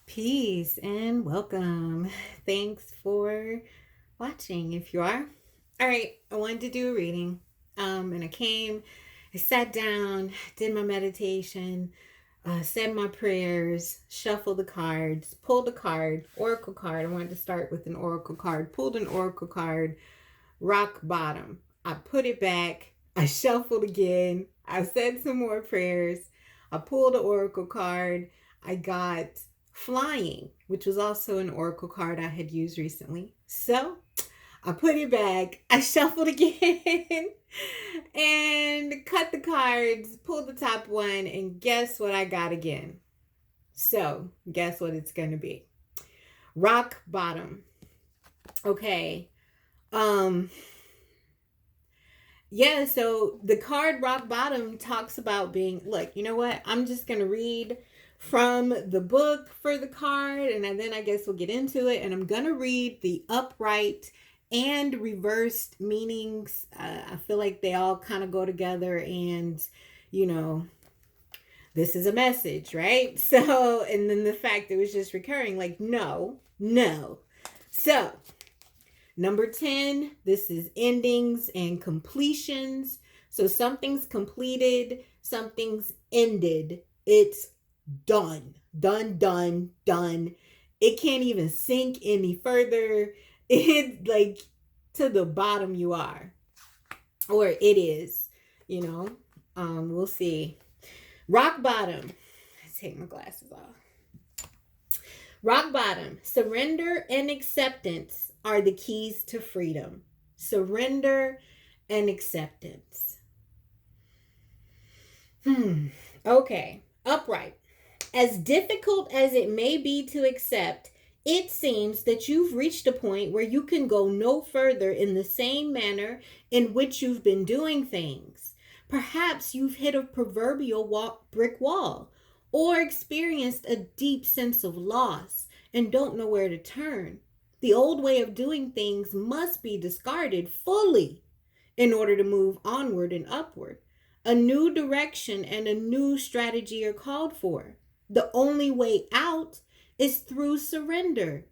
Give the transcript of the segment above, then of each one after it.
Peace and welcome. Thanks for watching if you are. All right, I wanted to do a reading. And I sat down, did my meditation, said my prayers, shuffled the cards, pulled a card, oracle card. I wanted to start with an oracle card, pulled an oracle card, rock bottom. I put it back, I shuffled again, I said some more prayers, I pulled an oracle card, I got flying, which was also an oracle card I had used recently. So I put it back, I shuffled again, and cut the cards, pulled the top one, and guess what I got again? So, guess what it's going to be? Rock bottom. Okay. Um Yeah, so the card rock bottom talks about being, look, you know what? I'm just going to read from the book for the card, and then I guess we'll get into it. And I'm going to read the upright and reversed meanings. I feel like they all kind of go together, and, you know, this is a message, right? So, and then the fact that it was just recurring, like, no, no. So, number 10, this is endings and completions. So something's completed, something's ended. It's done. Done, done, done. It can't even sink any further. It's like to the bottom you are. Or it is, you know. We'll see. Rock bottom. Let's take my glasses off. Rock bottom. Surrender and acceptance are the keys to freedom. Surrender and acceptance. Okay. Upright. As difficult as it may be to accept, it seems that you've reached a point where you can go no further in the same manner in which you've been doing things. Perhaps you've hit a proverbial brick wall or experienced a deep sense of loss and don't know where to turn. The old way of doing things must be discarded fully in order to move onward and upward. A new direction and a new strategy are called for. The only way out is through surrender.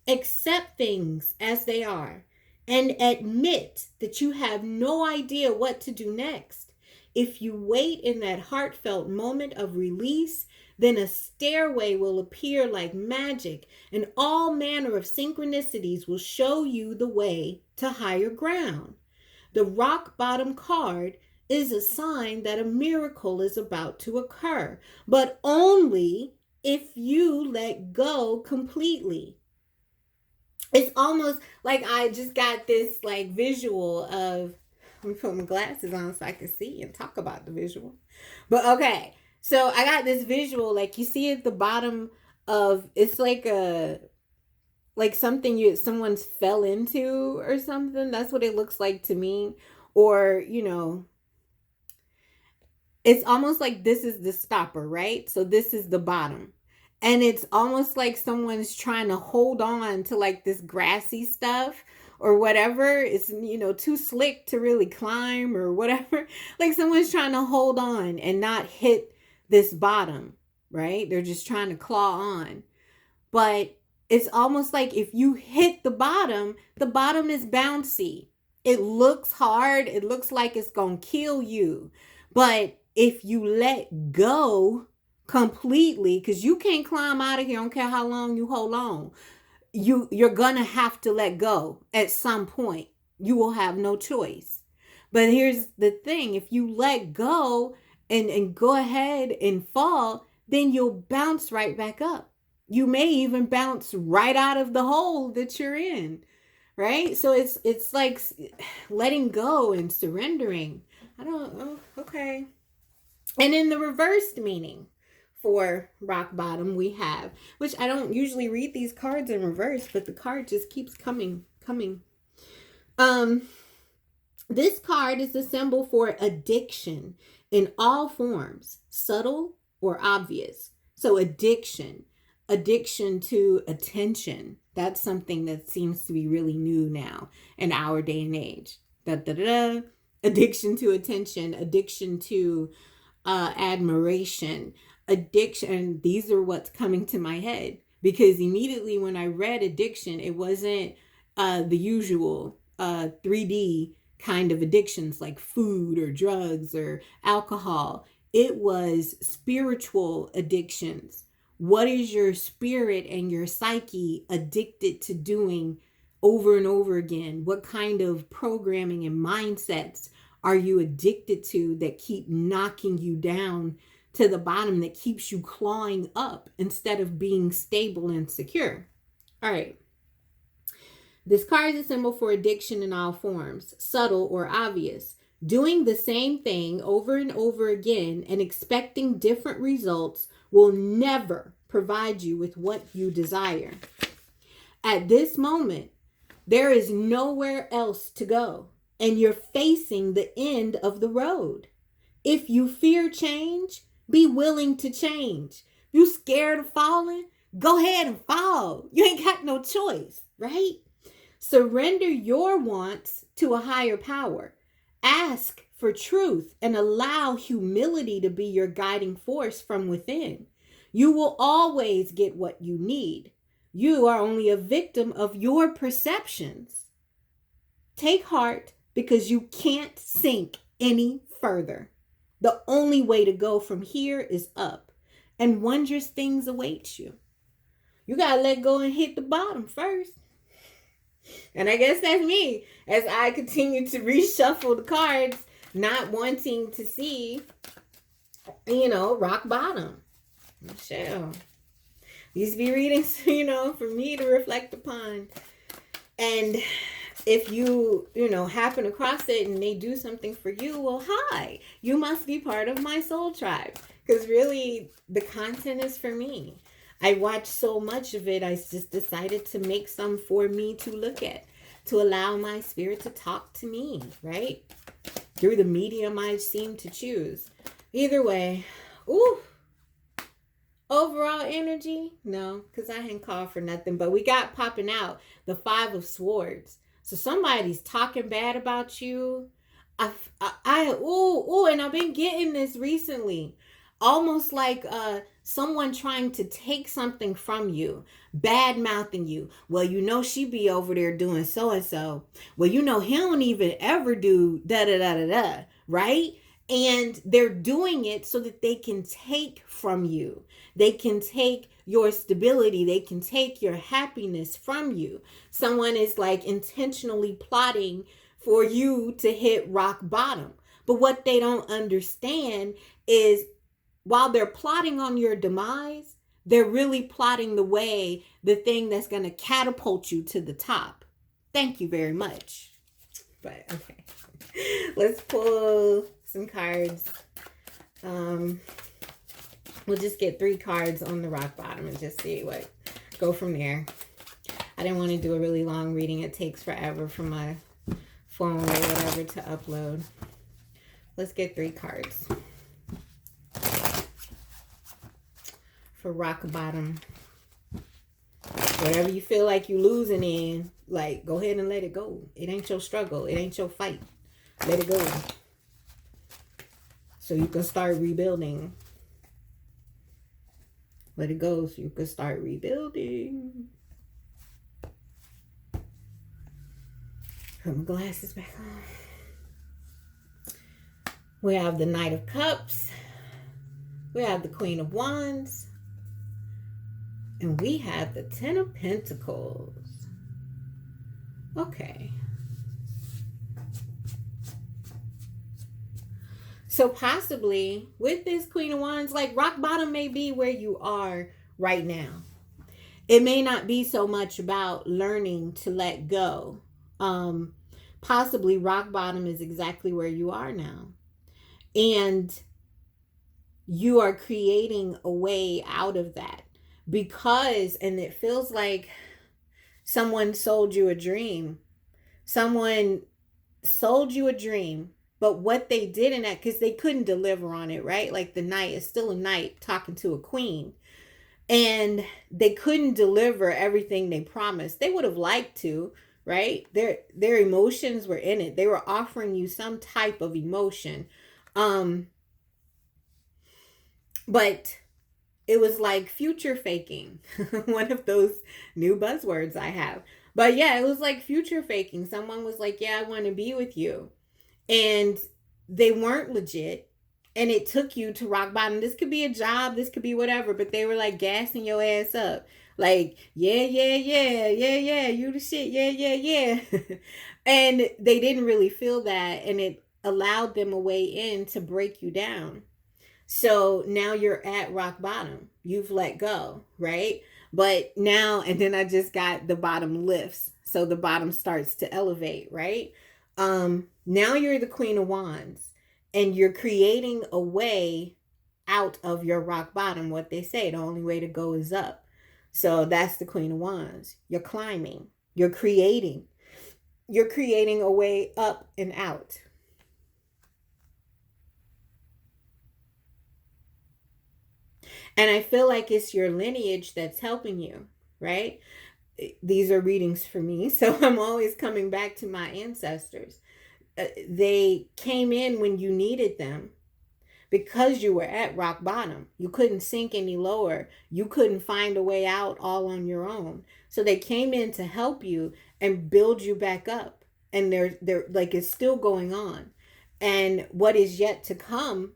Accept things as they are and admit that you have no idea what to do next. If you wait in that heartfelt moment of release, then a stairway will appear like magic, and all manner of synchronicities will show you the way to higher ground. The rock bottom card is a sign that a miracle is about to occur, but only if you let go completely. It's almost like I just got this like visual of, let me put my glasses on so I can see and talk about the visual. But okay, so I got this visual, like you see at the bottom of, it's like a, like something someone's fell into or something. That's what it looks like to me. Or, you know, it's almost like this is the stopper, right? So this is the bottom. And it's almost like someone's trying to hold on to like this grassy stuff or whatever. It's, you know, too slick to really climb or whatever. Like someone's trying to hold on and not hit this bottom, right? They're just trying to claw on. But it's almost like if you hit the bottom is bouncy. It looks hard. It looks like it's going to kill you. But if you let go completely, because you can't climb out of here, I don't care how long you hold on, you're gonna have to let go at some point. You will have no choice. But here's the thing, if you let go and go ahead and fall, then you'll bounce right back up. You may even bounce right out of the hole that you're in, right? So it's like letting go and surrendering. I don't know. Okay. And in the reversed meaning for rock bottom, we have, which I don't usually read these cards in reverse, but the card just keeps coming. This card is a symbol for addiction in all forms, subtle or obvious. So addiction to attention. That's something that seems to be really new now in our day and age. Addiction to attention, addiction to admiration, addiction. These are what's coming to my head. because immediately when I read addiction, it wasn't the usual 3D kind of addictions like food or drugs or alcohol. It was spiritual addictions. What is your spirit and your psyche addicted to doing over and over again? What kind of programming and mindsets are you addicted to that keep knocking you down to the bottom, that keeps you clawing up instead of being stable and secure? All right. This card is a symbol for addiction in all forms, subtle or obvious. Doing the same thing over and over again and expecting different results will never provide you with what you desire. At this moment, there is nowhere else to go, and you're facing the end of the road. If you fear change, be willing to change. You scared of falling? Go ahead and fall. You ain't got no choice, right? Surrender your wants to a higher power. Ask for truth and allow humility to be your guiding force from within. You will always get what you need. You are only a victim of your perceptions. Take heart, because you can't sink any further. The only way to go from here is up, and wondrous things await you. You gotta let go and hit the bottom first. And I guess that's me as I continue to reshuffle the cards, not wanting to see, rock bottom. Michelle. These be readings, for me to reflect upon. And if you, happen across it and they do something for you, well, hi, you must be part of my soul tribe. Because really, the content is for me. I watched so much of it, I just decided to make some for me to look at, to allow my spirit to talk to me, right? Through the medium I seem to choose. Either way, overall energy, no, because I ain't called for nothing. But we got popping out the 5 of Swords. So somebody's talking bad about you. And I've been getting this recently. Almost like someone trying to take something from you, bad mouthing you. Well, she be over there doing so and so. Well, he don't even ever do da da da da da, right? And they're doing it so that they can take from you. They can take your stability. They can take your happiness from you. Someone is like intentionally plotting for you to hit rock bottom. But what they don't understand is, while they're plotting on your demise, they're really plotting the thing that's going to catapult you to the top. Thank you very much. But okay, let's pull some cards. We'll just get 3 cards on the rock bottom and just see go from there. I didn't want to do a really long reading. It takes forever for my phone or whatever to upload. Let's get 3 cards for rock bottom. Whatever you feel like you losing in, go ahead and let it go. It ain't your struggle. It ain't your fight. Let it go. So you can start rebuilding. Let it go so you can start rebuilding. Put my glasses back on. We have the Knight of Cups. We have the Queen of Wands. And we have the 10 of Pentacles. Okay. So possibly with this Queen of Wands, rock bottom may be where you are right now. It may not be so much about learning to let go. Possibly rock bottom is exactly where you are now. And you are creating a way out of that. And it feels like someone sold you a dream. Someone sold you a dream, but what they did in that, because they couldn't deliver on it, right? Like the knight is still a knight talking to a queen. And they couldn't deliver everything they promised. They would have liked to, right? Their emotions were in it. They were offering you some type of emotion. But it was like future faking. One of those new buzzwords I have. But yeah, it was like future faking. Someone was like, yeah, I want to be with you. And they weren't legit. And it took you to rock bottom. This could be a job, this could be whatever, but they were like gassing your ass up. Like, yeah, yeah, yeah, yeah, yeah, you the shit, yeah, yeah, yeah. And they didn't really feel that. And it allowed them a way in to break you down. So now you're at rock bottom. You've let go, right? But now, and then I just got the bottom lifts. So the bottom starts to elevate, right? Now you're the Queen of Wands and you're creating a way out of your rock bottom. What they say, the only way to go is up. So that's the Queen of Wands. You're climbing, you're creating a way up and out. And I feel like it's your lineage that's helping you, right? These are readings for me. So I'm always coming back to my ancestors. They came in when you needed them because you were at rock bottom. You couldn't sink any lower. You couldn't find a way out all on your own. So they came in to help you and build you back up. And they're like, it's still going on. And what is yet to come,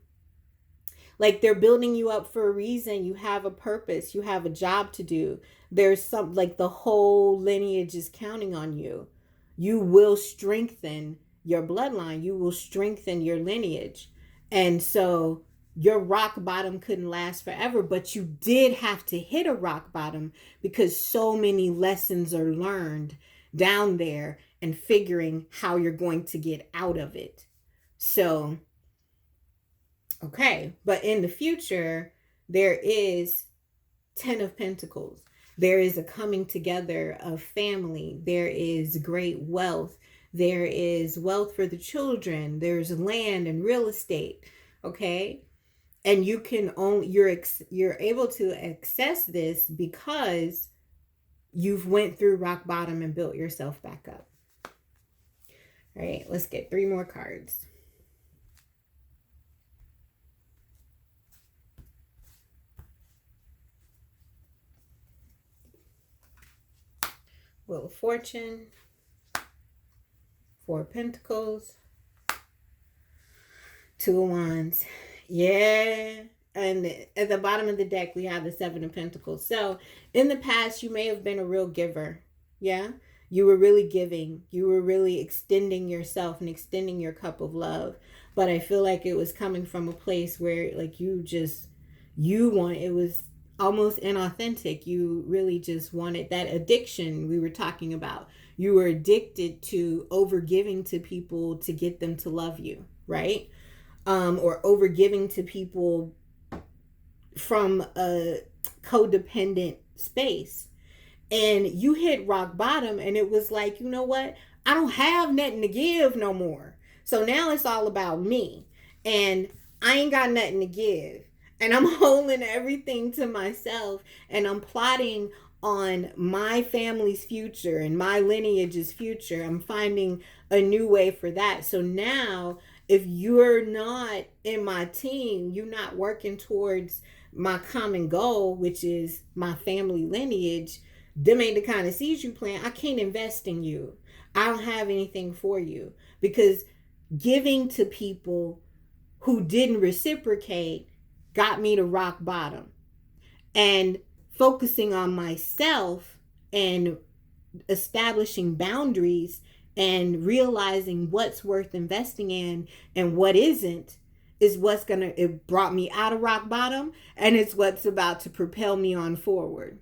like they're building you up for a reason. You have a purpose, you have a job to do. There's some, like the whole lineage is counting on you. You will strengthen your bloodline, you will strengthen your lineage. And so your rock bottom couldn't last forever, but you did have to hit a rock bottom because so many lessons are learned down there and figuring how you're going to get out of it. So okay, but in the future, there is 10 of Pentacles. There is a coming together of family. There is great wealth. There is wealth for the children. There's land and real estate. Okay, and you can only you're able to access this because you've went through rock bottom and built yourself back up. All right, let's get 3 more cards. Wheel of Fortune, 4 of Pentacles, 2 of Wands. Yeah. And at the bottom of the deck, we have the 7 of Pentacles. So in the past, you may have been a real giver. Yeah. You were really giving. You were really extending yourself and extending your cup of love. But I feel like it was coming from a place where like it was almost inauthentic. You really just wanted that addiction we were talking about. You were addicted to overgiving to people to get them to love you, right? Or overgiving to people from a codependent space. And you hit rock bottom and it was like, you know what? I don't have nothing to give no more. So now it's all about me. And I ain't got nothing to give. And I'm holding everything to myself and I'm plotting on my family's future and my lineage's future. I'm finding a new way for that. So now, if you're not in my team, you're not working towards my common goal, which is my family lineage, them ain't the kind of seeds you plant. I can't invest in you. I don't have anything for you because giving to people who didn't reciprocate got me to rock bottom. And focusing on myself and establishing boundaries and realizing what's worth investing in and what isn't is it brought me out of rock bottom and it's what's about to propel me on forward,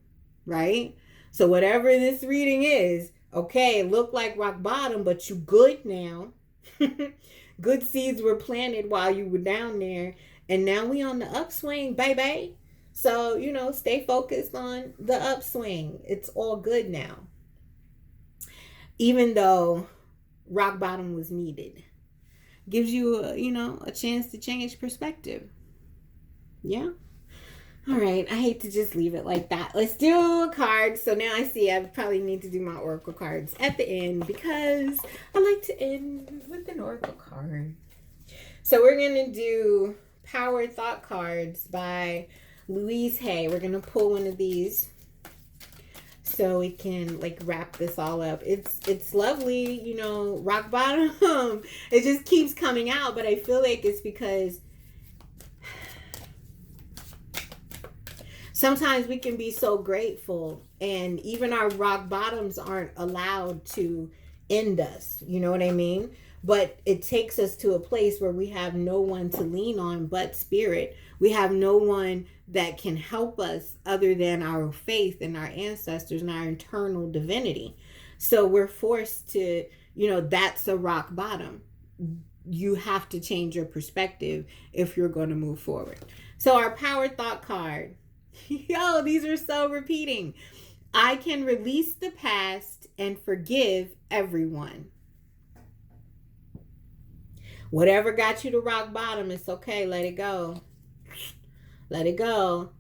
right? So whatever this reading is, okay, look like rock bottom, but you good now. Good seeds were planted while you were down there. And now we on the upswing, baby. So, stay focused on the upswing. It's all good now. Even though rock bottom was needed. Gives you, a chance to change perspective. Yeah? All right. I hate to just leave it like that. Let's do a card. So now I see I probably need to do my oracle cards at the end because I like to end with an oracle card. So we're going to do Power Thought cards by Louise Hay. We're gonna pull one of these so we can like wrap this all up. It's lovely, you know, rock bottom. It just keeps coming out, but I feel like it's because sometimes we can be so grateful, and even our rock bottoms aren't allowed to end us. You know what I mean? But it takes us to a place where we have no one to lean on but spirit. We have no one that can help us other than our faith and our ancestors and our internal divinity. So we're forced to, you know, that's a rock bottom. You have to change your perspective if you're going to move forward. So our power thought card. Yo, these are so repeating. I can release the past and forgive everyone. Whatever got you to rock bottom, it's okay. Let it go. Let it go.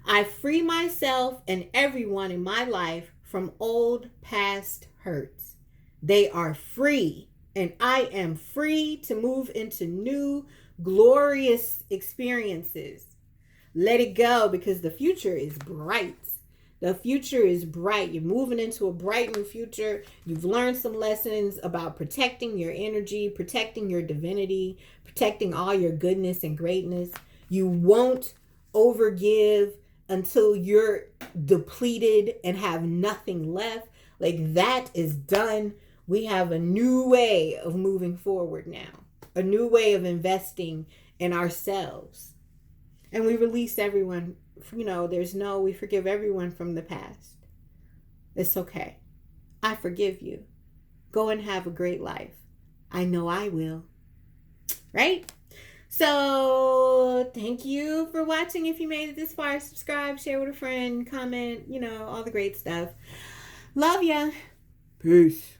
I free myself and everyone in my life from old past hurts. They are free, and I am free to move into new, glorious experiences. Let it go, because the future is bright. The future is bright. You're moving into a bright new future. You've learned some lessons about protecting your energy, protecting your divinity, protecting all your goodness and greatness. You won't overgive until you're depleted and have nothing left. Like, that is done. We have a new way of moving forward now, a new way of investing in ourselves. And we release everyone, you know, we forgive everyone from the past. It's okay. I forgive you. Go and have a great life. I know I will. Right? So thank you for watching. If you made it this far, subscribe, share with a friend, comment, you know, all the great stuff. Love ya. Peace.